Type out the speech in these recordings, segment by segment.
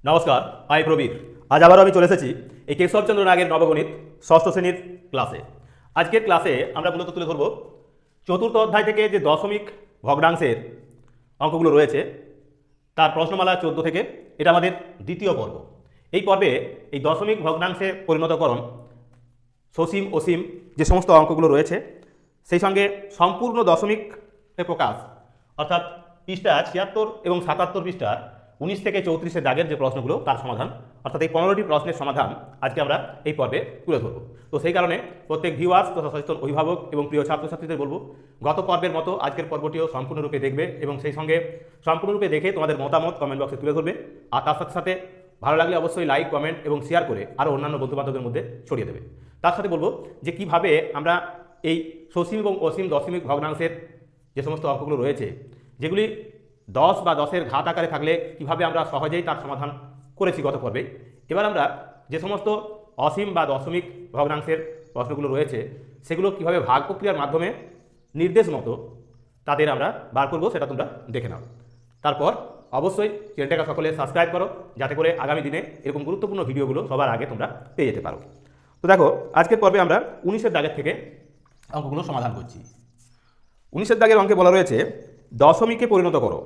নমস্কার, আমি প্রবীর। আজ আবারও আমি চলে এসেছি এই কেশবচন্দ্র নাগের নবগণিত ষষ্ঠ শ্রেণীর ক্লাসে। আজকের ক্লাসে আমরা মূলত তুলে ধরব চতুর্থ অধ্যায় থেকে যে দশমিক ভগ্নাংশের অঙ্কগুলো রয়েছে তার প্রশ্নমালা 14 থেকে। এটা আমাদের দ্বিতীয় পর্ব। এই পর্বে এই দশমিক ভগ্নাংশে পরিণতকরণ, সসীম অসীম যে সমস্ত অঙ্কগুলো রয়েছে, সেই সঙ্গে সম্পূর্ণ দশমিকের প্রকাশ অর্থাৎ পৃষ্ঠা 76 এবং 77 পৃষ্ঠা 19 থেকে 34 দাগের যে প্রশ্নগুলো তার সমাধান, অর্থাৎ এই 15টি প্রশ্নের সমাধান আজকে আমরা এই পর্বে তুলে ধরব। তো সেই কারণে প্রত্যেক ভিউয়ার্স তথা সচেতন অভিভাবক এবং প্রিয় ছাত্রছাত্রীদের বলবো গত পর্বের মতো আজকের পর্বটিও সম্পূর্ণরূপে দেখবে এবং সেই সঙ্গে সম্পূর্ণরূপে দেখে তোমাদের মতামত কমেন্ট বক্সে তুলে ধরবে। আর তার সাথে সাথে ভালো লাগলে অবশ্যই লাইক, কমেন্ট এবং শেয়ার করে আরও অন্যান্য বন্ধুবান্ধবদের মধ্যে ছড়িয়ে দেবে। তার সাথে বলবো যে কিভাবে আমরা এই সসীম এবং অসীম দশমিক ভগ্নাংশের যে সমস্ত অঙ্কগুলো রয়েছে, যেগুলি 10 বা 10-এর ঘাত আকারে থাকলে কিভাবে আমরা সহজেই তার সমাধান করেছি গত পর্বে। এবার আমরা যে সমস্ত অসীম বা দশমিক ভগ্নাংশের প্রশ্নগুলো রয়েছে সেগুলো কিভাবে ভাগ প্রক্রিয়ার মাধ্যমে নির্দেশ মতো তাদের আমরা বার করবো, সেটা তোমরা দেখে নাও। তারপর অবশ্যই চ্যানেলটাকে সকলে সাবস্ক্রাইব করো, যাতে করে আগামী দিনে এরকম গুরুত্বপূর্ণ ভিডিওগুলো সবার আগে তোমরা পেয়ে যেতে পারো। তো দেখো, আজকের পর্বে আমরা 19-এর দাগের থেকে অঙ্কগুলো সমাধান করছি। 19-এর দাগের অঙ্কে বলা রয়েছে দশমিকে পরিণত করো।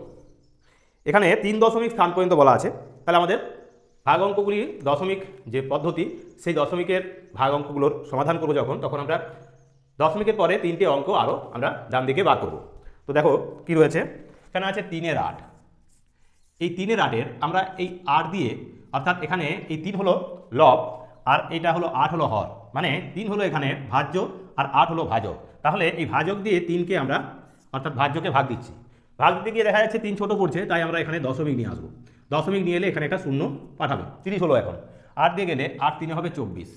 এখানে 3 দশমিক স্থান পর্যন্ত বলা আছে। তাহলে আমাদের ভাগ অঙ্কগুলি দশমিক যে পদ্ধতি, সেই দশমিকের ভাগ অঙ্কগুলোর সমাধান করবো যখন, তখন আমরা দশমিকের পরে 3টে অঙ্ক আরও আমরা ডান দিকে বার করব। তো দেখো কি রয়েছে, এখানে আছে 3-এর 8। এই 3-এর 8-এর আমরা এই 8 দিয়ে, অর্থাৎ এখানে এই 3 হলো লব আর এইটা হলো 8 হলো হর, মানে 3 হলো এখানে ভাজ্য আর 8 হলো ভাজক। তাহলে এই ভাজক দিয়ে 3কে আমরা, অর্থাৎ ভাজ্যকে ভাগ দিচ্ছি। ভাগ দিতে গিয়ে দেখা যাচ্ছে 3 ছোট পড়ছে, তাই আমরা এখানে দশমিক নিয়ে আসবো। দশমিক নিয়ে এলে এখানে একটা শূন্য পাঠাবো। 30 হলো এখন। 8 দিয়ে গেলে 8 3 হবে 24।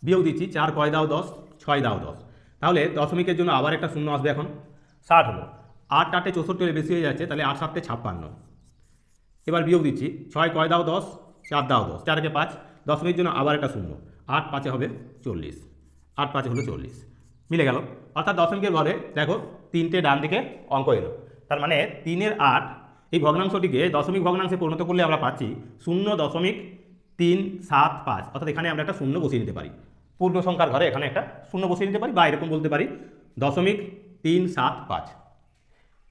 বিয়োগ দিচ্ছি, 4 কয় দাও 10, 6 দাও 10। তাহলে দশমিকের জন্য আবার একটা শূন্য আসবে এখন। 60 হলো। 8 8 64 হলে বেশি হয়ে যাচ্ছে, তাহলে 8 7 56। এবার বিয়োগ দিচ্ছি, 6 কয় দাও 10, 4 দাও 10, 4 কে 5। দশমিকের জন্য আবার একটা শূন্য। 8 5 হবে 40, 8 5 হলো 40। মিলে গেল। অর্থাৎ দশমিকের ঘরে দেখো 3টে ডান দিকে অঙ্ক এলো। তার মানে 3-এর 8 এই ভগ্নাংশটিকে দশমিক ভগ্নাংশে পরিণত করলে আমরা পাচ্ছি 0.375। অর্থাৎ এখানে আমরা একটা শূন্য বসিয়ে নিতে পারি। পূর্ণ সংখ্যার ঘরে এখানে একটা শূন্য বসিয়ে নিতে পারি, বা এরকম বলতে পারি 0.375।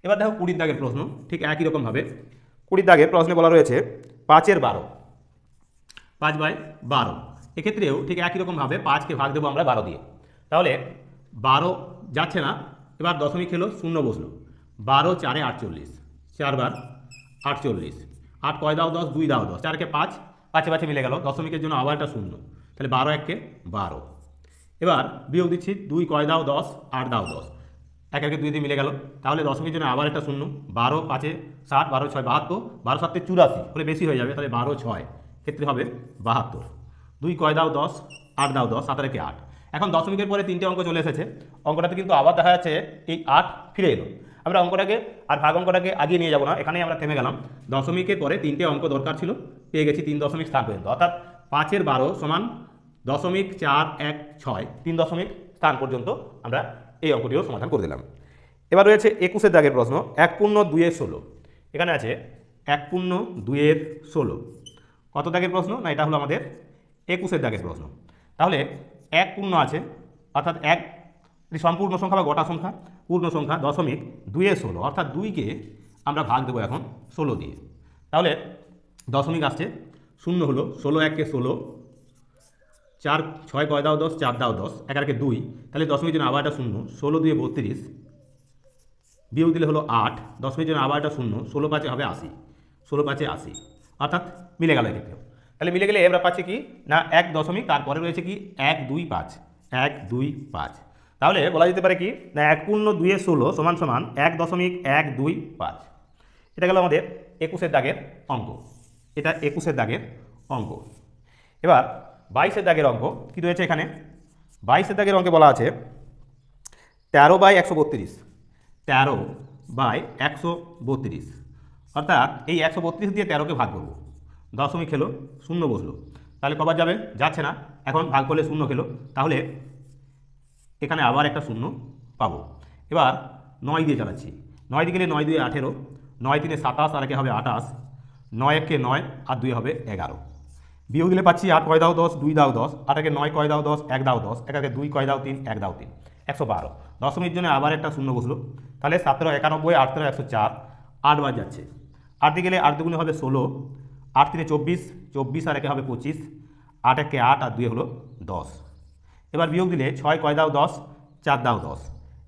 এবার দেখো 20-এর দাগের প্রশ্ন, ঠিক একই রকমভাবে 20-এর দাগের প্রশ্নে বলা রয়েছে 5-এর 12, 5/12। এক্ষেত্রেও ঠিক একই রকমভাবে 5কে ভাগ দেবো আমরা 12 দিয়ে। তাহলে 12 যাচ্ছে না, এবার দশমিক খেলো, শূন্য বসলো। 12 4 48, 4 বার 48। 8 কয় দাও 10, 2 দাও 10, 4 কে 5, 5 5 মিলে গেল। দশমিকের জন্য আবার একটা শূন্য, তাহলে 12 1 কে 12। এবার বিয়োগ দিচ্ছি, 2 কয় দাও 10, 8 দাও 10, 1 1 2 দিয়ে মিলে গেল। তাহলে দশমিকের জন্য আবার একটা শূন্য। 12 5 60, 12 6 72, 12 7 84 হলে বেশি হয়ে যাবে, তাহলে 12 6 ক্ষেত্রে হবে 72। 2 কয় দাও 10, 8 দাও 10, 7 কে 8। এখন দশমিকের পরে 3টে অঙ্ক চলে এসেছে। অঙ্কটাতে কিন্তু আবার দেখা যাচ্ছে এই 8 ফিরে এলো। আমরা অঙ্কটাকে আর ভাগ অঙ্কটাকে আগিয়ে নিয়ে যাবো না, এখানেই আমরা থেমে গেলাম। দশমিকের পরে 3টে অঙ্ক দরকার ছিল, পেয়ে গেছি 3 দশমিক স্থান পর্যন্ত। অর্থাৎ 5-এর 12 সমান 0.416, 3 দশমিক স্থান পর্যন্ত আমরা এই অঙ্কটিও সমাধান করে দিলাম। এবার রয়েছে 21-এর দাগের প্রশ্ন, 1/2-16। এখানে আছে 1/2-16। কত দাগের প্রশ্ন না, এটা হলো আমাদের 21-এর দাগের প্রশ্ন। তাহলে 1 পূর্ণ আছে, অর্থাৎ 1 সম্পূর্ণ সংখ্যা বা গোটা সংখ্যা, পূর্ণ সংখ্যা 0.216, অর্থাৎ 2কে আমরা ভাগ দেবো এখন 16 দিয়ে। তাহলে দশমিক আসছে, শূন্য হলো, 16 1 কে 16, 4 6 কয় দাও 10, 4 দাও 10, 1 1 2। তাহলে দশমিকের জন্য আবার একটা শূন্য, 16 2 32, বিয়োগ দিলে হলো 8। দশমিকের জন্য আবার একটা শূন্য, 16 5 হবে 80, 16 5 80। অর্থাৎ মিলে গেল এক্ষেত্রেও। তাহলে মিলে গেলে আমরা পাচ্ছি কি না 1 দশমিক, তারপরে রয়েছে কি 1 2 5, 1 2 5। তাহলে বলা যেতে পারে কি না 1/2-16 সমান সমান 1.125। এটা গেল আমাদের 21-এর দাগের অঙ্ক। এটা 21-এর দাগের অঙ্ক। এবার 22-এর দাগের অঙ্ক কি রয়েছে এখানে। 22-এর দাগের অঙ্কে বলা আছে 13/132, 13/132। অর্থাৎ এই 132 দিয়ে 13কে ভাগ করবো। দশমিক খেলো, শূন্য বসলো, তাহলে কবার যাবে, যাচ্ছে না। এখন ভাগ করলে শূন্য খেলো, তাহলে এখানে আবার একটা শূন্য পাবো। এবার 9 দিয়ে চালাচ্ছি। 9 দিয়ে গেলে 9 2 18, 9 3 27, আর একে হবে 28। 9 একে 9 আর 2 হবে 11। বিয়োগ দিলে পাচ্ছি 8 কয় দাও 10, 2 দাও 10, 8 একে 9 কয় দাও 10, 1 দাও 10, 1 একে 2 কয় দাও 3, 1 দাও 3, 112। দশমিক জন্য আবার একটা শূন্য বসলো, তাহলে 17 91, 8 13 104, 8 বার যাচ্ছে। 8 দিয়ে গেলে 8 দুগুণে হবে 16, 8 3 24, 24 আর একে হবে 25, 8 একে 8 আর 2 হলো 10। এবার বিয়োগ দিলে 6 কয় দাও 10, 4 দাও 10,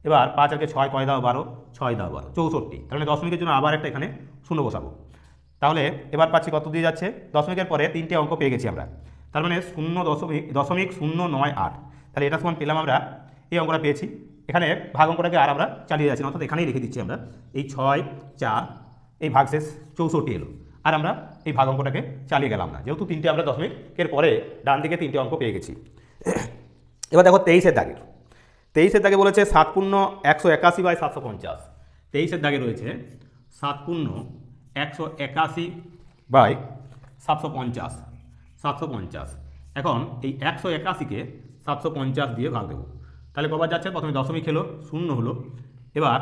এবার 5 একে 6 কয় দাও 12, 6 দাও 12, 64। তার মানে দশমিকের জন্য আবার একটা এখানে শূন্য বসাবো। তাহলে এবার পাচ্ছি কত দিয়ে যাচ্ছে, দশমিকের পরে 3টে অঙ্ক পেয়ে গেছি আমরা, তার মানে 0.098। তাহলে এটা সমান পেলাম আমরা, এই অঙ্কটা পেয়েছি। এখানে ভাগ অঙ্কটাকে আর আমরা চালিয়ে যাচ্ছি না, অর্থাৎ এখানেই লিখে দিচ্ছি আমরা এই 6 4 এই ভাগশেষ 64 এলো, আর আমরা এই ভাগ অঙ্কটাকে চালিয়ে গেলাম না, যেহেতু 3টে আমরা দশমিকের পরে ডান দিকে 3টে অঙ্ক পেয়ে গেছি। এবার দেখো 23-এর দাগের, 23-এর দাগে বলেছে 7 পূর্ণ 181 বাই 750। 23-এর দাগে রয়েছে 7 পূর্ণ 181 বাই 750, 750। এখন এই 181কে 750 দিয়ে ভাগ দেবো, তাহলে কবার যাচ্ছে, প্রথমে দশমিক হলো, শূন্য হলো, এবার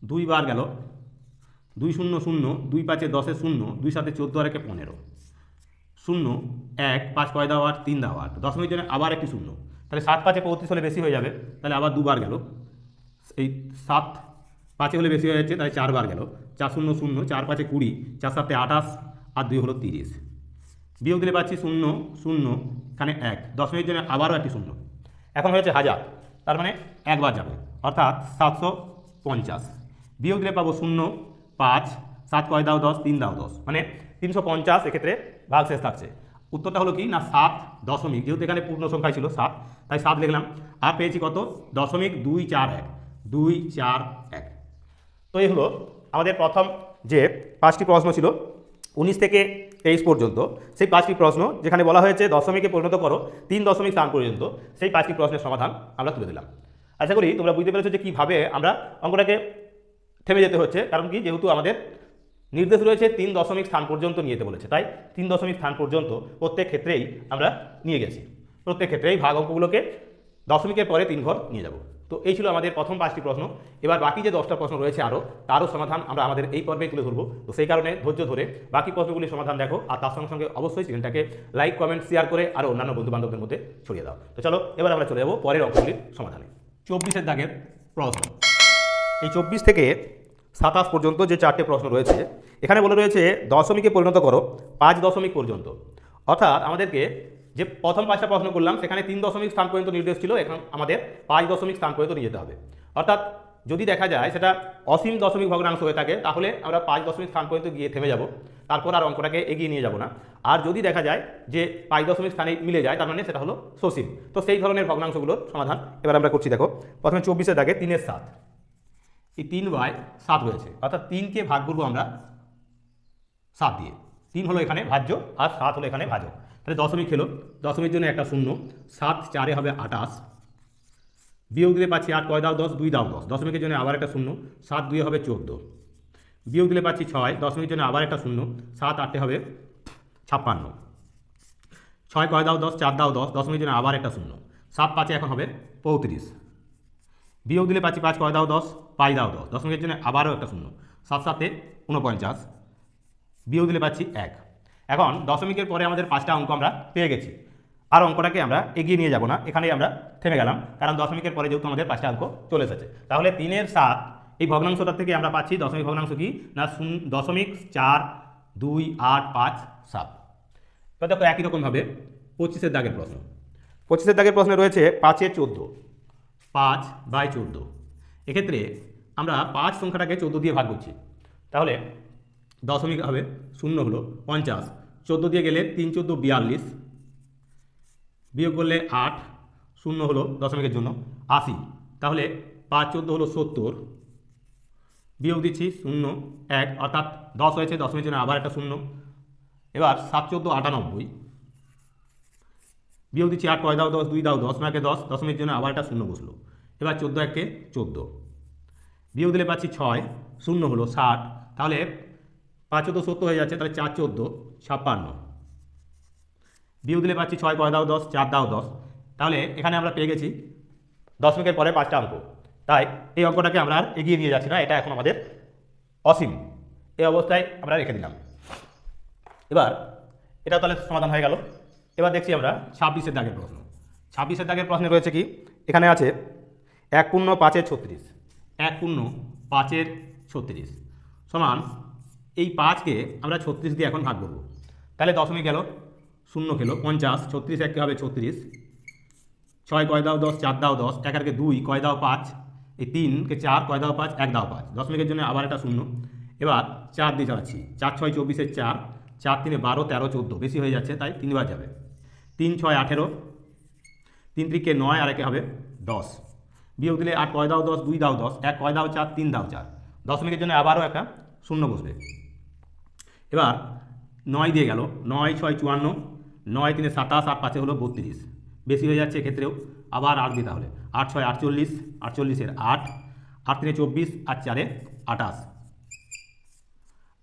2 বার গেল, 2 0 0, 2 5 10 শূন্য, 2 7 14 আর একে 15, 0 1 5 কয় দাও 8, 3 দাও 8, দশমিক জন্য আবার একটি শূন্য, তাহলে 7 5 35 হলে বেশি হয়ে যাবে, তাহলে আবার 2 বার গেল, এই 7 5 হলে বেশি হয়ে যাচ্ছে, তাই 4 বার গেল, 4 0 0, 4 5 20, 4 7 28 আর 2 হলো 30। বিয়োগ দিলে পাচ্ছি 0 0, এখানে 1, দশমিকের জন্য আবারও একটি শূন্য, এখন হয়েছে 1000, তার মানে একবার যাবে, অর্থাৎ 750। বিয়োগ দিলে পাবো 0 5, 7 কয় দাও 10, 3 দাও 10, মানে 350। এক্ষেত্রে ভাগশেষ থাকছে, উত্তরটা হলো কি না 7 দশমিক, যেহেতু এখানে পূর্ণ সংখ্যায় ছিল 7, তাই 7 লিখলাম, আর পেয়েছি কত, 0.241, 241। তো এই হলো আমাদের প্রথম যে 5টি প্রশ্ন ছিল 19 থেকে 23 পর্যন্ত, সেই 5টি প্রশ্ন যেখানে বলা হয়েছে দশমিকে পরিণত করো 3 দশমিক স্থান পর্যন্ত, সেই 5টি প্রশ্নের সমাধান আমরা তুলে দিলাম। আশা করি তোমরা বুঝতে পেরেছো যে কীভাবে আমরা অঙ্কটাকে থেমে যেতে হচ্ছে, কারণ কি, যেহেতু আমাদের নির্দেশ রয়েছে 3 দশমিক স্থান পর্যন্ত নিয়ে যেতে বলেছে, তাই 3 দশমিক স্থান পর্যন্ত প্রত্যেক ক্ষেত্রেই আমরা নিয়ে গেছি, প্রত্যেক ক্ষেত্রেই ভাগ অঙ্কগুলোকে দশমিকের পরে 3 ঘর নিয়ে যাব। তো এই ছিল আমাদের প্রথম 5টি প্রশ্ন। এবার বাকি যে 10টা প্রশ্ন রয়েছে তারও সমাধান আমরা আমাদের এই পর্বেই তুলে ধরবো। তো সেই কারণে ধৈর্য ধরে বাকি প্রশ্নগুলির সমাধান দেখো, আর তার সঙ্গে সঙ্গে অবশ্যই চ্যানেলটাকে লাইক কমেন্ট শেয়ার করে আরও অন্যান্য বন্ধুবান্ধবদের মধ্যে ছড়িয়ে দাও। তো চলো এবার আমরা চলে যাবো পরের অঙ্কগুলির সমাধানে। 24-এর দাগের প্রশ্ন, এই 24 থেকে 27 পর্যন্ত যে 4টে প্রশ্ন রয়েছে, এখানে বলে রয়েছে দশমিকে পরিণত করো 5 দশমিক পর্যন্ত, অর্থাৎ আমাদেরকে যে প্রথম 5টা প্রশ্ন করলাম সেখানে 3 দশমিক স্থান পর্যন্ত নির্দেশ ছিল, এখন আমাদের 5 দশমিক স্থান পর্যন্ত নিয়ে যেতে হবে। অর্থাৎ যদি দেখা যায় সেটা অসীম দশমিক ভগ্নাংশ হয়ে থাকে, তাহলে আমরা 5 দশমিক স্থান পর্যন্ত গিয়ে থেমে যাব, তারপর আর অঙ্কটাকে এগিয়ে নিয়ে যাব না। আর যদি দেখা যায় যে 5 দশমিক স্থানে মিলে যায়, তার মানে সেটা হলো সসীম। তো সেই ধরনের ভগ্নাংশগুলোর সমাধান এবার আমরা করছি। দেখো প্রথমে 24-এর দাগে 3-এর 7, এই 3/7 রয়েছে, অর্থাৎ 3কে ভাগ করবো আমরা 7 দিয়ে, 3 হলো এখানে ভাজ্য আর 7 হলো এখানে ভাজক, তাহলে দশমিক হলো, দশমিক জন্য একটা শূন্য, 7 4 হবে 28, বিয়োগ দিলে পাচ্ছি 8 কয় দাও 10, 2 দাও 10, দশমিকের জন্য আবার একটা শূন্য, 7 2 হবে 14, বিয়োগ দিলে পাচ্ছি 6, দশমিকের জন্য আবার একটা শূন্য, 7 8 হবে 56, 6 কয় দাও 10, 4 দাও 10, দশমিকের জন্য আবার একটা শূন্য, 7 5 এখন হবে 35, বিয়োগ দিলে পাচ্ছি 5 কয় দাও 10, 5 দাও 10, দশমিকের জন্য আবারও একটা শূন্য, 7 7 49, বিয়োগ দিলে পাচ্ছি 1। এখন দশমিকের পরে আমাদের 5টা অঙ্ক আমরা পেয়ে গেছি, আর অঙ্কটাকে আমরা এগিয়ে নিয়ে যাব না, এখানেই আমরা থেমে গেলাম, কারণ দশমিকের পরে যেহেতু আমাদের 5টা অঙ্ক চলে এসেছে। তাহলে 3-এর 7 এই ভগ্নাংশটার থেকে আমরা পাচ্ছি দশমিক ভগ্নাংশ কি না 0.4 2 8 5 7। তো দেখো একই রকমভাবে 25-এর দাগের প্রশ্ন, 25-এর দাগের প্রশ্নে রয়েছে 5-এর 14, 5/14। এক্ষেত্রে আমরা 5 সংখ্যাটাকে 14 দিয়ে ভাগ করছি, তাহলে দশমিক হবে 0 হলো 50, 14 দিয়ে গেলে 3 14 42, বিয়োগ করলে 8, 0 হলো দশমিকের জন্য 80, তাহলে 5 14 হলো 70, বিয়োগ দিচ্ছি 0 1, অর্থাৎ 10 হয়েছে, দশমিকের জন্য আবার একটা শূন্য, এবার 7 14 98, বিয়োগ দিচ্ছি 8 কয় দাও 10, 2 দাও 10, 9 10, দশমিকের জন্য আবার একটা শূন্য বসলো, এবার 14 1 14, বিয়োগ দিলে পাচ্ছি 6, 0 হলো 60, তাহলে 5 14 70 হয়ে যাচ্ছে, তাহলে 4 14 56, বিয়োগ দিলে পাচ্ছি 6 কয় দাও 10, 4 দাও 10, তাহলে এখানে আমরা পেয়ে গেছি দশমিকের পরে 5টা অঙ্ক, তাই এই অঙ্কটাকে আমরা আর এগিয়ে নিয়ে যাচ্ছি না, এটা এখন আমাদের অসীম, এই অবস্থায় আমরা রেখে দিলাম। এবার এটা তাহলে সমাধান হয়ে গেল। এবার দেখছি আমরা 26-এর দাগের প্রশ্ন। 26-এর দাগের প্রশ্নে রয়েছে কি, এখানে আছে 1×5=36, 1×5=36 সমান এই 5কে আমরা 36 দিয়ে এখন ভাগ করব। তাহলে দশমিক গেল, শূন্য খেলো 50, 36 1 হবে 36, 6 কয় দাও 10, 4 দাও 10, 1 আর 2 কয় দাও 5, এই 3 কে 4 কয় দাও 5, 1 দাও 5, দশমিকের জন্য আবার একটা শূন্য। এবার 4 দিয়ে চালাচ্ছি, 4 6 24 4, 4 3 12 13 14, বেশি হয়ে যাচ্ছে তাই 3 বার যাবে, 3 6 18, 3 3 9 আর 1 হবে 10, বিয়োগ দিলে 8 কয় দাও 10, 2 দাও 10, 1 কয় দাও 4, 3 দাও 4, দশমিকের জন্য আবারও একটা শূন্য বসবে। এবার 9 দিয়ে গেল, 9 6 54, 9 3 27, 8 5 হলো 32, বেশি হয়ে যাচ্ছে এক্ষেত্রেও, আবার 8 দিই তাহলে, 8 6 48, 48-এর 8, 8 3 24 আর 4 28,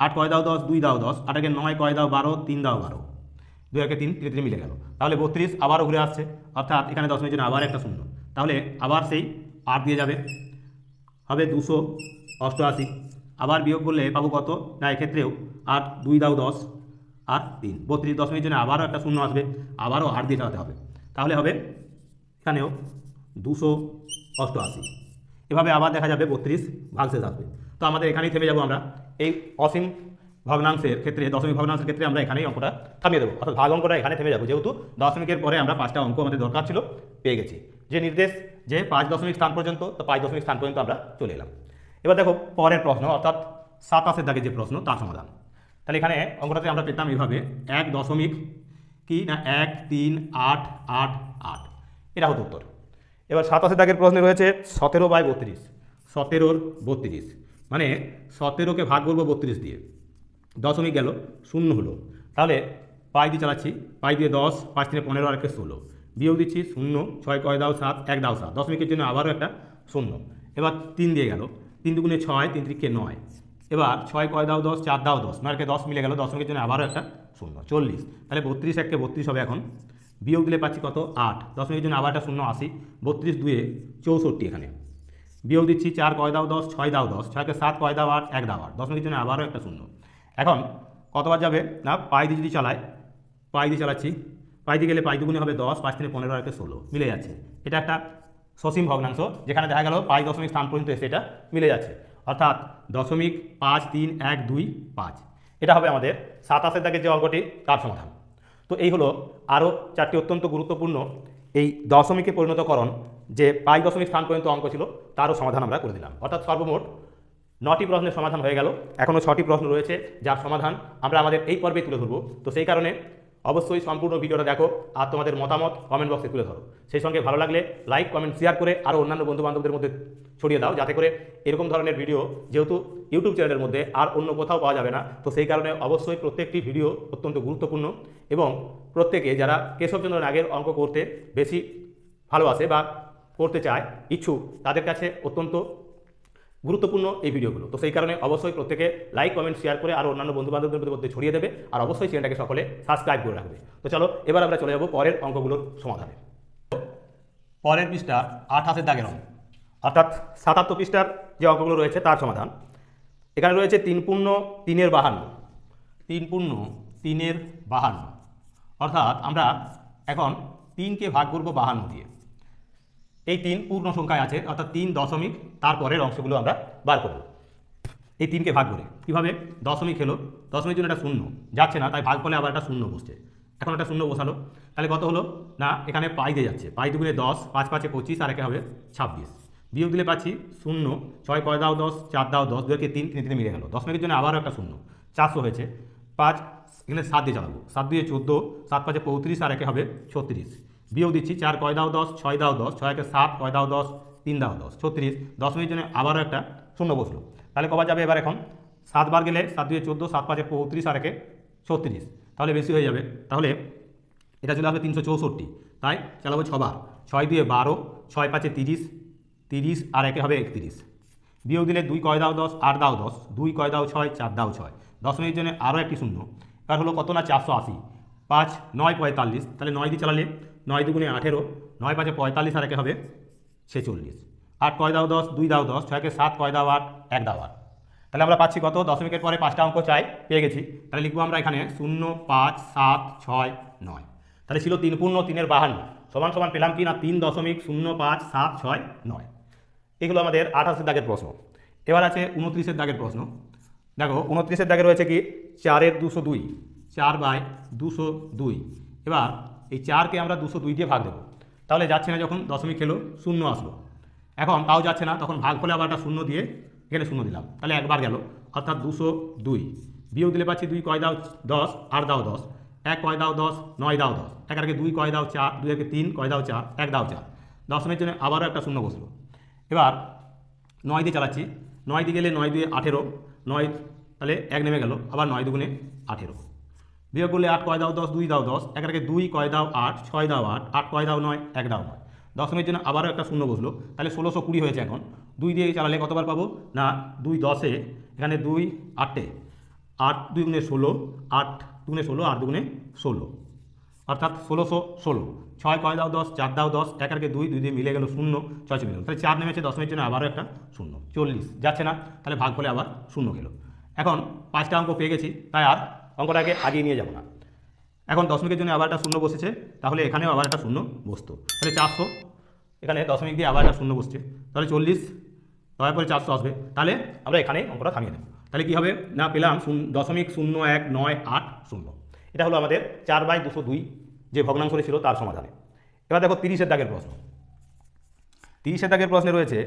8 কয় দাও 10, 2 দাও 10, 8 9 কয় দাও 12, 3 দাও 12, 2 1 3, 3 3 মিলে গেল, তাহলে 32 আবারও ঘুরে আসছে, অর্থাৎ এখানে দশমিকের জন্য আবার একটা শূন্য, তাহলে আবার সেই 8 দিয়ে যাবে, হবে 288, আবার বিয়োগ করলে পাবো কত না, এক্ষেত্রেও 8 2 দাও 10 আর 3 32, দশমিকের জন্য আবারও একটা শূন্য আসবে, আবারও 8 দিয়ে চালাতে হবে, তাহলে হবে এখানেও 288। এভাবে আবার দেখা যাবে 32 ভাগশেষ আসবে। তো আমাদের এখানেই থেমে যাব আমরা, এই অসীম ভগ্নাংশের ক্ষেত্রে, দশমিক ভগ্নাংশের ক্ষেত্রে আমরা এখানেই অঙ্কটা থামিয়ে দেবো, অর্থাৎ ভাগ অঙ্কটা এখানে থেমে যাবো, যেহেতু দশমিকের পরে আমরা 5টা অঙ্ক আমাদের দরকার ছিল, পেয়ে গেছি যে নির্দেশ যে 5 দশমিক স্থান পর্যন্ত, তো 5 দশমিক স্থান পর্যন্ত আমরা চলে এলাম। এবার দেখো পরের প্রশ্ন, অর্থাৎ 27-এর দাগে যে প্রশ্ন তার সমাধান। তাহলে এখানে অঙ্কটাতে আমরা পেতাম এইভাবে 1 দশমিক কি না 1 3 8 8 8, এটা হতো উত্তর। এবার 27-এর দাগের প্রশ্নে রয়েছে 17/32, 17/32 মানে 17কে ভাগ করবো 32 দিয়ে, দশমিক গেল শূন্য হলো, তাহলে পাই দিয়ে চালাচ্ছি, পাই দিয়ে 10, 5 3 15 আর 16, বিয়োগ দিচ্ছি শূন্য, 6 কয় দাও 7, 1 দাও 7, দশমিকের জন্য আবারও একটা শূন্য। এবার 3 দিয়ে গেল, 3 দুগুণে 6, 3 3 9, এবার 6 কয় দাও 10, 4 দাও 10, 9 10 মিলে গেল, দশমিকের জন্য আবারও একটা শূন্য, 40, তাহলে 32 1 32 হবে এখন, বিয়োগ দিলে পাচ্ছি কত 8, দশমিকের জন্য আবার একটা শূন্য 80, 32 2 64 এখানে, বিয়োগ দিচ্ছি 4 কয় দাও 10, 6 দাও 10, 6 7 কয় দাও 8, 1 দাও 8, দশমিকের জন্য আবারও একটা শূন্য। এখন কতবার যাবে না, পাই দিয়ে যদি চালাই, পাই দিয়ে চালাচ্ছি, পাই দিয়ে গেলে পাই দুগুণে হবে 10, 5 3 15 আর 16, মিলে যাচ্ছে, এটা একটা সসীম ভগ্নাংশ, যেখানে দেখা গেল পাই দশমিক স্থান পর্যন্ত এসে এটা মিলে যাচ্ছে, অর্থাৎ 0.53125, এটা হবে আমাদের 27-এর দাগের যে অঙ্কটি তার সমাধান। তো এই হলো আরও 4টি অত্যন্ত গুরুত্বপূর্ণ এই দশমিকে পরিণতকরণ, যে পাই দশমিক স্থান পর্যন্ত অঙ্ক ছিল তারও সমাধান আমরা করে দিলাম, অর্থাৎ সর্বমোট 9টি প্রশ্নের সমাধান হয়ে গেল, এখনও 6টি প্রশ্ন রয়েছে যার সমাধান আমরা আমাদের এই পর্বে তুলে ধরবো। তো সেই কারণে অবশ্যই সম্পূর্ণ ভিডিওটা দেখো আর তোমাদের মতামত কমেন্ট বক্সে তুলে ধরো, সেই সঙ্গে ভালো লাগলে লাইক কমেন্ট শেয়ার করে আরও অন্যান্য বন্ধুবান্ধবদের মধ্যে ছড়িয়ে দাও, যাতে করে এরকম ধরনের ভিডিও যেহেতু ইউটিউব চ্যানেলের মধ্যে আর অন্য কোথাও পাওয়া যাবে না, তো সেই কারণে অবশ্যই প্রত্যেকটি ভিডিও অত্যন্ত গুরুত্বপূর্ণ, এবং প্রত্যেকে যারা কেশবচন্দ্র নাগের অঙ্ক করতে বেশি ভালোবাসে বা করতে চায় ইচ্ছুক, তাদের কাছে অত্যন্ত গুরুত্বপূর্ণ এই ভিডিওগুলো। তো সেই কারণে অবশ্যই প্রত্যেকে লাইক কমেন্ট শেয়ার করে আর অন্যান্য বন্ধুবান্ধবদের মধ্যে ছড়িয়ে দেবে, আর অবশ্যই চ্যানেলটাকে সকলে সাবস্ক্রাইব করে রাখবে। তো চলো এবার আমরা চলে যাব পরের অঙ্কগুলোর সমাধানে। পরের পৃষ্ঠা 28-এর দাগের অঙ্ক, অর্থাৎ 77 পৃষ্ঠার যে অঙ্কগুলো রয়েছে তার সমাধান। এখানে রয়েছে 3×3=52, 3×3=52, অর্থাৎ আমরা এখন 3কে ভাগ করব 52 দিয়ে, এই 3 পূর্ণ সংখ্যায় আছে, অর্থাৎ 3 দশমিক তারপরের অংশগুলো আমরা বার করব এই 3কে ভাগ করে। কীভাবে, দশমিক হলো, দশমিকের জন্য একটা শূন্য যাচ্ছে না, তাই ভাগ করলে আবার একটা শূন্য বসছে, এখন একটা শূন্য বসালো, তাহলে কত হলো না, এখানে পাই দিয়ে যাচ্ছে, পাই দুগুণে 10, 5 5 25 আর 1 হবে 26, বিয়োগ দিলে পাচ্ছি শূন্য, 6 কয় দাও 10, 4 দাও 10, 2 3 3 মিলে গেল, দশমিকের জন্য আবারও একটা শূন্য, 400 হয়েছে, 5 এখানে 7 দিয়ে চালাবো, 7 2 14, 7 5 35 আর 1 হবে 36, বিয়োগ দিচ্ছি 4 কয় দাও 10, 6 দাও 10, 6 1 7 কয় দাও 10, 3 দাও 10, 36, দশমিকের জন্য আবারও একটা শূন্য বসলো, তাহলে কবার যাবে এবার, এখন 7 বার গেলে 7 2 14, 7 5 35 আর 1 36, তাহলে বেশি হয়ে যাবে, তাহলে এটা চলে আসবে 364, তাই চালাবো 6 বার, 6 2 12, 6 5 30, 30 আর 1 হবে 31, বিয়োগ দিলে 2 কয় দাও 10, 8 দাও 10, 2 কয় দাও 6, 4 দাও 6, দশমিকের জন্য আরও একটি শূন্য, এবার হলো কত না 480, 5 9 45, তাহলে 9 দিয়ে চালালে 9 দুগুণে 18, 9 5 45 আর 1 হবে 46, 8 কয় দাও 10, 2 দাও 10, 6 7 কয় দাও 8, 1 দাও 8, তাহলে আমরা পাচ্ছি কত, দশমিকের পরে 5টা অঙ্ক চাই, পেয়ে গেছি। তাহলে লিখবো আমরা এখানে 0, 5, 7, 6, 9। তাহলে ছিল 3 পূর্ণ 3-এর 52 সমান সমান পেলাম কি না 3.05, 7, 6, 9। এগুলো আমাদের 28-এর দাগের প্রশ্ন। এবার আছে 29-এর দাগের প্রশ্ন। দেখো 29-এর দাগে রয়েছে কি 4-এর 202, 4/202। এবার এই 4কে আমরা 202 দিয়ে ভাগ দেবো, তাহলে যাচ্ছে না, যখন দশমিক খেলো 0 আসলো। এখন তাও যাচ্ছে না, তখন ভাগ করলে আবার একটা 0 দিয়ে এখানে 0 দিলাম, তাহলে একবার গেল, অর্থাৎ 202। বিয়োগ দিলে পাচ্ছি 2 কয় দাও 10, 8 দাও 10, 1 কয় দাও 10, 9 দাও 10, 1 2 কয় দাও 4, 2 3 কয় দাও 4, 1 দাও 4। দশমিকের জন্য আবারও একটা 0 বসলো। এবার 9 দিয়ে চালাচ্ছি, 9 দিয়ে গেলে 9 2 18, 9 তাহলে 1 নেমে গেল, আবার 9 2 18। বিয়োগ করলে 8 কয় দাও 10, 2 দাও 10, 1 2 কয় দাও 8, 6 দাও 8, 8 কয় দাও 9, 1 দাও 9। দশমিকের জন্য আবারও একটা 0 বসলো, তাহলে 1620 হয়েছে। এখন 2 দিয়ে চালালে কতবার পাবো না 2 10-এ, এখানে 2 8-এ, 8 2 গুণে 16, 8 2 16, 8 2 16, অর্থাৎ 1616। 6 কয় দাও 10, 4 দাও 10, 1 2 2 দিয়ে মিলে গেল 0, 6 মিলে গেল, তাহলে 4 নেমেছে। দশমিকের জন্য আবারও একটা 0, 40 যাচ্ছে না, তাহলে ভাগ করলে আবার 0 গেল। এখন 5টা অঙ্ক পেয়ে গেছি, তাই আর অঙ্কটাকে আগিয়ে নিয়ে যাব না। এখন দশমিকের জন্য আবার একটা 0 বসেছে, তাহলে এখানেও আবার একটা 0 বসতো, তাহলে 400। এখানে দশমিক দিয়ে আবার একটা 0 বসছে, তাহলে 40, তারপরে 400 আসবে। তাহলে আমরা এখানে অঙ্কটা থামিয়ে দেবো। তাহলে কী হবে না পেলাম 0.0198 এটা হলো আমাদের 4/202 যে ভগ্নাংশ ছিল তার সমাধানে। এবার দেখো 30-এর দাগের প্রশ্ন। 30-এর দাগের প্রশ্নে রয়েছে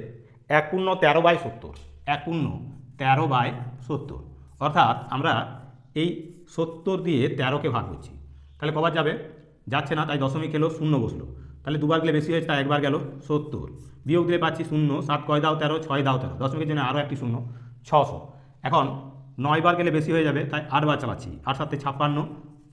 1/13/70, 1/13/70, অর্থাৎ আমরা এই 70 দিয়ে 13কে ভাগ করছি, তাহলে কবার যাবে, যাচ্ছে না, তাই দশমিক এলো 0 বসলো, তাহলে দুবার গেলে বেশি হয়েছে, তাই একবার গেল 70। বিয়োগ দিলে পাচ্ছি 0, 7 কয় দাও 13, 6 দাও 13, দশমিকের জন্য আরও একটি 0, 600। এখন 9 বার গেলে বেশি হয়ে যাবে, তাই 8 বার চালাচ্ছি, 8 7 56,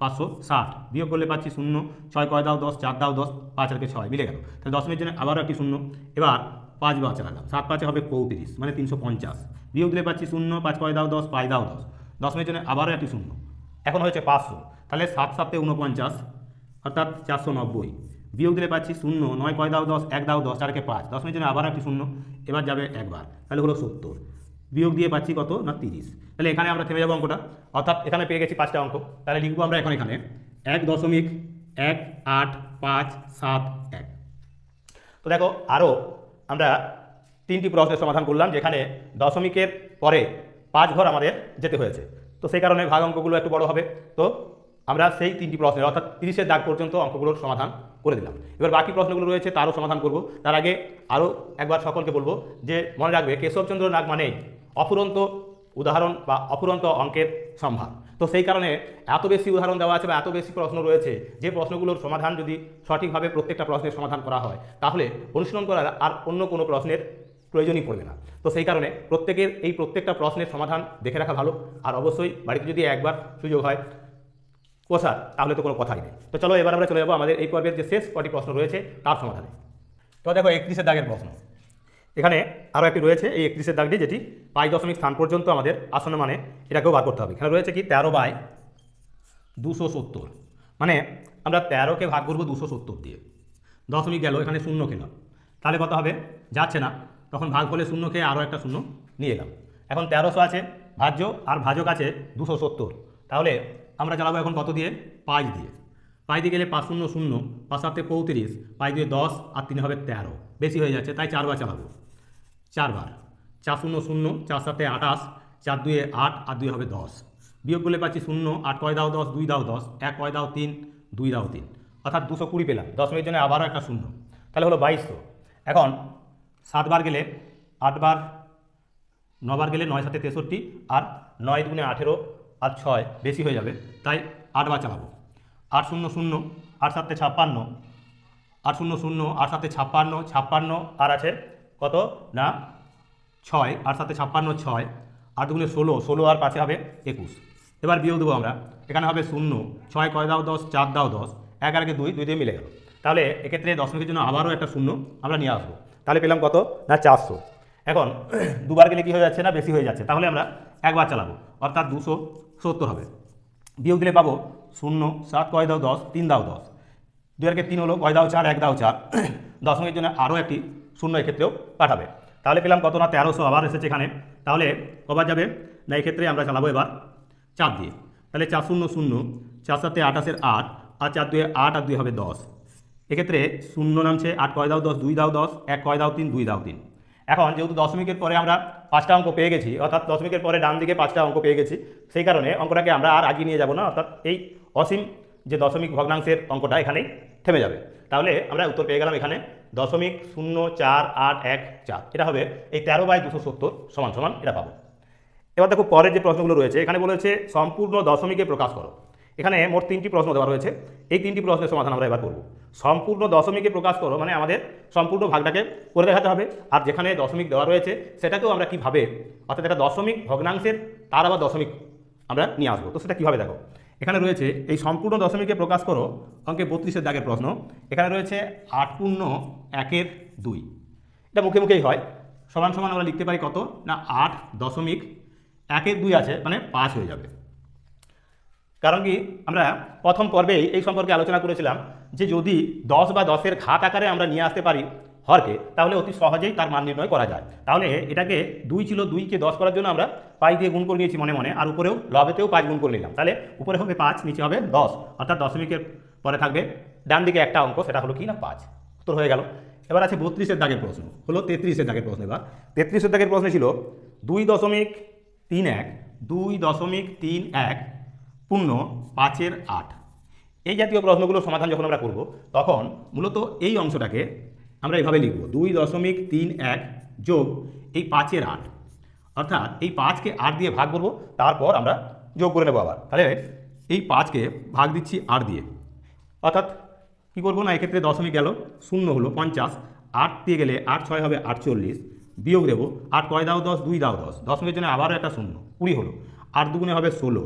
560। বিয়োগ করলে পাচ্ছি 0, 6 কয় দাও 10, 4 দাও 10, 5 আর 6 মিলে গেল, তাহলে দশমিকের জন্য আবারও একটি 0। এবার 5 বার চালালাম, 7 5 হবে 35, মানে 350। বিয়োগ দিলে পাচ্ছি 0, 5 কয় দাও 10, 5 দাও 10, দশমিকের জন্য আবারও একটি 0। এখন হয়েছে 500, তাহলে 7 7 49, অর্থাৎ 490। বিয়োগ দিলে পাচ্ছি 0, 9 কয় দাও 10, 1 দাও 10, 4 5, দশমিকের জন্য আবার একটি 0, এবার যাবে একবার, তাহলে হলো 70। বিয়োগ দিয়ে পাচ্ছি কত না 30। তাহলে এখানে আমরা থেমে যাবো অঙ্কটা, অর্থাৎ এখানে পেয়ে গেছি 5টা অঙ্ক। তাহলে লিখবো আমরা এখানে 1.18571। তো দেখো আরও আমরা 3টি প্রশ্নের সমাধান করলাম, যেখানে দশমিকের পরে 5 ঘর আমাদের যেতে হয়েছে, তো সেই কারণে ভাগ অঙ্কগুলো একটু বড় হবে। তো আমরা সেই 3টি প্রশ্নের অর্থাৎ 30-এর দাগ পর্যন্ত অঙ্কগুলোর সমাধান করে দিলাম। এবার বাকি প্রশ্নগুলো রয়েছে, তারও সমাধান করব। তার আগে আরও একবার সকলকে বলবো যে মনে রাখবে কেশবচন্দ্র নাগ মানেই অফুরন্ত উদাহরণ বা অফুরন্ত অঙ্কের সম্ভার। তো সেই কারণে এত বেশি উদাহরণ দেওয়া আছে বা এত বেশি প্রশ্ন রয়েছে, যে প্রশ্নগুলোর সমাধান যদি সঠিকভাবে প্রত্যেকটা প্রশ্নের সমাধান করা হয়, তাহলে অনুশীলন করার আর অন্য কোনো প্রশ্নের প্রয়োজনই পড়বে না। তো সেই কারণে প্রত্যেকের এই প্রত্যেকটা প্রশ্নের সমাধান দেখে রাখা ভালো। আর অবশ্যই বাড়িতে যদি একবার সুযোগ হয় কষার, তাহলে তো কোনো কথাই নেই। তো চলো এবার আমরা চলে যাবো আমাদের এই পর্বের যে শেষ কটি প্রশ্ন রয়েছে তার সমাধানে। তো দেখো 31-এর দাগের প্রশ্ন। এখানে আরও একটি রয়েছে, এই 31-এর দাগটি, যেটি 5 দশমিক স্থান পর্যন্ত আমাদের আসন্ন, মানে এটাকেও বার করতে হবে। এখানে রয়েছে কি 13/270, মানে আমরা 13কে ভাগ করবো 270 দিয়ে, দশমিক গেল, এখানে 0 খেলাম, তাহলে কত হবে, যাচ্ছে না, তখন ভাগ করলে 0 খেয়ে আরও একটা 0 নিয়ে এলাম। এখন 1300 আছে ভাজ্য, আর ভাজক আছে 270, তাহলে আমরা চালাবো এখন কত দিয়ে, 5 দিয়ে। 5 দিয়ে গেলে 5 0 0, 5 7 35, 5 দিয়ে 10, আর 3 হবে 13, বেশি হয়ে যাচ্ছে, তাই 4 বার চালাবো, 4 বার, 4 0 0, 4 7 28, 4 2 8, আর 2 হবে 10। বিয়োগ করলে পাচ্ছি 0, 8 কয় দাও 10, 2 দাও 10, 1 কয় দাও 3, 2 দাও 3, অর্থাৎ 220 পেলাম। দশমিকের জন্য আবারও একটা 0, তাহলে হলো 2200। এখন 7 বার গেলে 8 বার, 9 বার গেলে 9 7 63, আর 9 2 18, আর 6 বেশি হয়ে যাবে, তাই 8 বার চালাবো, 8 0 0, 8 7 56, 8 0 0, 8 7 56, 56, আর আছে কত না 6, 8 7 56, 6, 8 2 16, 16, আর 5 হবে 21। এবার বিয়োগ দেবো আমরা, এখানে হবে 0, 6 কয় দাও 10, 4 দাও 10, 1 আর 2 2 দিয়ে মিলে গেল, তাহলে এক্ষেত্রে দশমিকের জন্য আবারও একটা 0 আমরা নিয়ে আসবো, তাহলে পেলাম কত না 400। এখন দুবার গেলে কি হয়ে যাচ্ছে না বেশি হয়ে যাচ্ছে, তাহলে আমরা একবার চালাবো, অর্থাৎ 270 হবে। বিয়োগ দিলে পাবো 0, 7 কয় দাও 10, 3 দাও 10, 2 আর 3 হলো, কয় দাও 4, 1 দাও 4, দশমিকের জন্য আরও একটি 0 এক্ষেত্রেও পাঠাবে। তাহলে পেলাম কত না 1300, আবার এসেছে এখানে। তাহলে কবার যাবে না, এক্ষেত্রে আমরা চালাবো এবার 4 দিয়ে। তাহলে 4 শূন্য শূন্য, 4 7 28 8, আর 4 2 8 আর 2 হবে 10। এক্ষেত্রে শূন্য নামছে, 8 কয় দাও 10, 2 দাও 10, 1 কয় দাও 3, 2 দাও 3। এখন যেহেতু দশমিকের পরে আমরা 5টা অঙ্ক পেয়ে গেছি, অর্থাৎ দশমিকের পরে ডান দিকে 5টা অঙ্ক পেয়ে গেছি, সেই কারণে অঙ্কটাকে আমরা আর আগিয়ে নিয়ে যাব না, অর্থাৎ এই অসীম যে দশমিক ভগ্নাংশের অঙ্কটা এখানেই থেমে যাবে। তাহলে আমরা উত্তর পেয়ে গেলাম এখানে 0.04814। এটা হবে এই 13/270 সমান সমান এটা পাবো। এবার দেখো পরের যে প্রশ্নগুলো রয়েছে, এখানে বলেছে সম্পূর্ণ দশমিকে প্রকাশ করো। এখানে মোট 3টি প্রশ্ন দেওয়া রয়েছে, এই 3টি প্রশ্নের সমাধান আমরা এবার করব। সম্পূর্ণ দশমিকে প্রকাশ করো মানে আমাদের সম্পূর্ণ ভাগটাকে করে দেখাতে হবে, আর যেখানে দশমিক দেওয়া রয়েছে সেটাকেও আমরা কীভাবে, অর্থাৎ এটা দশমিক ভগ্নাংশের তার আবার দশমিক আমরা নিয়ে আসবো। তো সেটা কীভাবে দেখো, এখানে রয়েছে এই সম্পূর্ণ দশমিকে প্রকাশ করো অঙ্কে 32-এর দাগের প্রশ্ন। এখানে রয়েছে 8 পূর্ণ 1 2। এটা মুখে মুখেই হয়, সমান সমান আমরা লিখতে পারি কত না 8.1 2 আছে, মানে 5 হয়ে যাবে। কারণ কি, আমরা প্রথম পর্বেই এই সম্পর্কে আলোচনা করেছিলাম যে যদি 10 বা 10-এর ঘাত আকারে আমরা নিয়ে আসতে পারি হরকে, তাহলে অতি সহজেই তার মান নির্ণয় করা যায়। তাহলে এটাকে 2 ছিল, 2কে 10 করার জন্য আমরা 5 দিয়ে গুণ করে নিয়েছি মনে মনে, আর উপরেও লবেতেও 5 গুণ করে নিলাম। তাহলে উপরে হবে 5, নিচে হবে 10, অর্থাৎ দশমিকের পরে থাকবে ডান দিকে একটা অঙ্ক, সেটা হলো কি না 5। উত্তর হয়ে গেল। এবার আছে 32-এর দাগের প্রশ্ন, হলো 33-এর দাগের প্রশ্ন। এবার 33-এর দাগের প্রশ্ন ছিল 2.31 2.31 পূর্ণ 5/8। এই জাতীয় প্রশ্নগুলোর সমাধান যখন আমরা করব, তখন মূলত এই অংশটাকে আমরা এইভাবে লিখব 2.31 যোগ এই 5/8, অর্থাৎ এই 5কে 8 দিয়ে ভাগ করব, তারপর আমরা যোগ করে নেব আবার। তাহলে এই 5কে ভাগ দিচ্ছি 8 দিয়ে, অর্থাৎ কী করবো না, এক্ষেত্রে দশমিক গেল, শূন্য হলো 50, 8 দিয়ে গেলে 8 6 হবে 48, বিয়োগ দেবো 8 কয় দাও 10, 2 দাও 10, দশমিকের জন্য আবারও একটা শূন্য, 20 হলো, 8 দুগুণে হবে 16,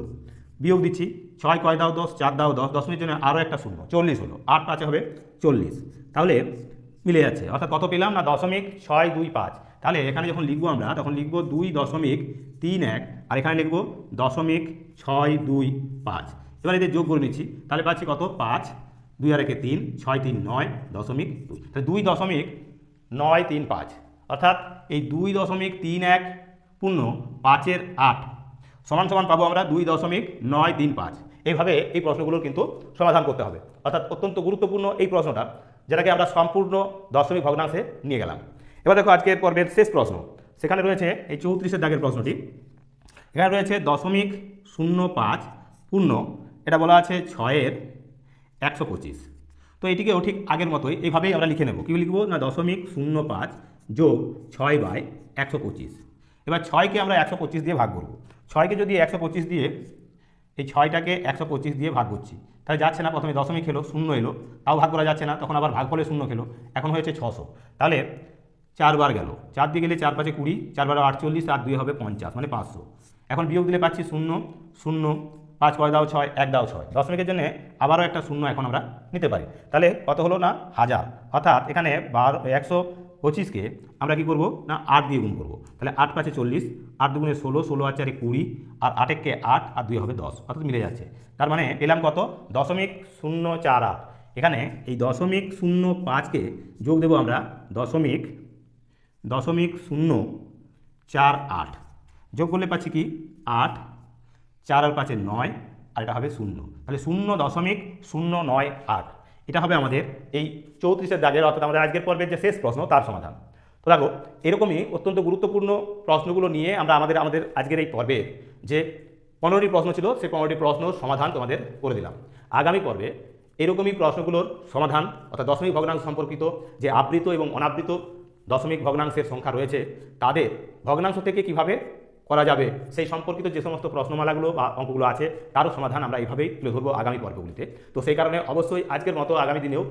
বিয়োগ দিচ্ছি 6 কয় দাও 10, 4 দাও 10, দশমিকের জন্য আরও একটা শূন্য, 40 হলো, 8 5 হবে 40। তাহলে মিলে যাচ্ছে, অর্থাৎ কত পেলাম না 0.625। তাহলে এখানে যখন লিখবো আমরা, তখন লিখবো 2.31, আর এখানে লিখবো 0.625। এবার এদের যোগ করে নিচ্ছি, তাহলে পাচ্ছি কত 5, 2 আর 1 3, 6 3 9, 0.2। তাহলে 2.935, অর্থাৎ এই 2.31 পূর্ণ 5/8 সমান সমান পাবো আমরা 2.935। এইভাবে এই প্রশ্নগুলোর কিন্তু সমাধান করতে হবে, অর্থাৎ অত্যন্ত গুরুত্বপূর্ণ এই প্রশ্নটা, যেটাকে আমরা সম্পূর্ণ দশমিক ভগ্নাংশে নিয়ে গেলাম। এবার দেখো আজকের পর্বের শেষ প্রশ্ন, সেখানে রয়েছে এই 34-এর দাগের প্রশ্নটি। এখানে রয়েছে 0.05 পূর্ণ, এটা বলা আছে 6/125। তো এটিকেও ঠিক আগের মতোই এইভাবেই আমরা লিখে নেব। কী লিখবো না 0.05 যোগ 6/125। এবার 6কে আমরা 125 দিয়ে ভাগ করব। 6কে যদি 125 দিয়ে, এই 6টাকে 125 দিয়ে ভাগ করছি, তাহলে যাচ্ছে না, প্রথমে দশমিক খেলো, শূন্য এলো, তাও ভাগ করা যাচ্ছে না, তখন আবার ভাগ ফলে শূন্য খেলো, এখন হয়েছে 600। তাহলে 4 বার গেল, 4 দিয়ে গেলে 4 5 20, 4 বার 48, আর 2 হবে 50, মানে 500। এখন বিয়োগ দিলে পাচ্ছি 0 0, 5 কয় দাও 6, 1 দাও 6, দশমিকের জন্য আবারও একটা শূন্য এখন আমরা নিতে পারি। তাহলে কত হলো না 1000, অর্থাৎ এখানে 125কে আমরা কি করব না 8 দিয়ে গুণ করব। তাহলে 8 5 40, 8 দুগুণে 16, 16 আর 4 20, আর 8 1 8, আর 2 হবে 10, অর্থাৎ মিলে যাচ্ছে। তার মানে পেলাম কত 0.048। এখানে এই 0.05কে যোগ দেবো আমরা 0.048, যোগ করলে পাচ্ছি কি 8, 4 আর 5 9, আর এটা হবে 0। তাহলে 0.098, এটা হবে আমাদের এই 34-এর দাগের, অর্থাৎ আমাদের আজকের পর্বের যে শেষ প্রশ্ন তার সমাধান। তো দেখো এরকমই অত্যন্ত গুরুত্বপূর্ণ প্রশ্নগুলো নিয়ে আমরা আমাদের আজকের এই পর্বে যে 15টি প্রশ্ন ছিল, সেই 15টি প্রশ্ন সমাধান তোমাদের করে দিলাম। আগামী পর্বে এরকমই প্রশ্নগুলোর সমাধান, অর্থাৎ দশমিক ভগ্নাংশ সম্পর্কিত যে আবৃত এবং অনাবৃত দশমিক ভগ্নাংশের সংখ্যা রয়েছে, তাদের ভগ্নাংশ থেকে কিভাবে করা যাবে সেই সম্পর্কিত যে সমস্ত প্রশ্নমালাগুলো বা অঙ্কগুলো আছে, তারও সমাধান আমরা এইভাবেই তুলে ধরবো আগামী পর্বগুলিতে। তো সেই কারণে অবশ্যই আজকের মতো আগামী দিনেও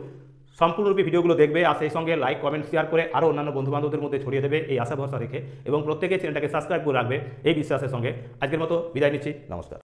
সম্পূর্ণরূপে ভিডিওগুলো দেখবে, আর সেই সঙ্গে লাইক কমেন্ট শেয়ার করে আরও অন্যান্য বন্ধুবান্ধবদের মধ্যে ছড়িয়ে দেবে, এই আশা ভরসা রেখে, এবং প্রত্যেকে চ্যানেলটাকে সাবস্ক্রাইব করে রাখবে এই বিশ্বাসের সঙ্গে আজকের মতো বিদায় নিচ্ছি। নমস্কার।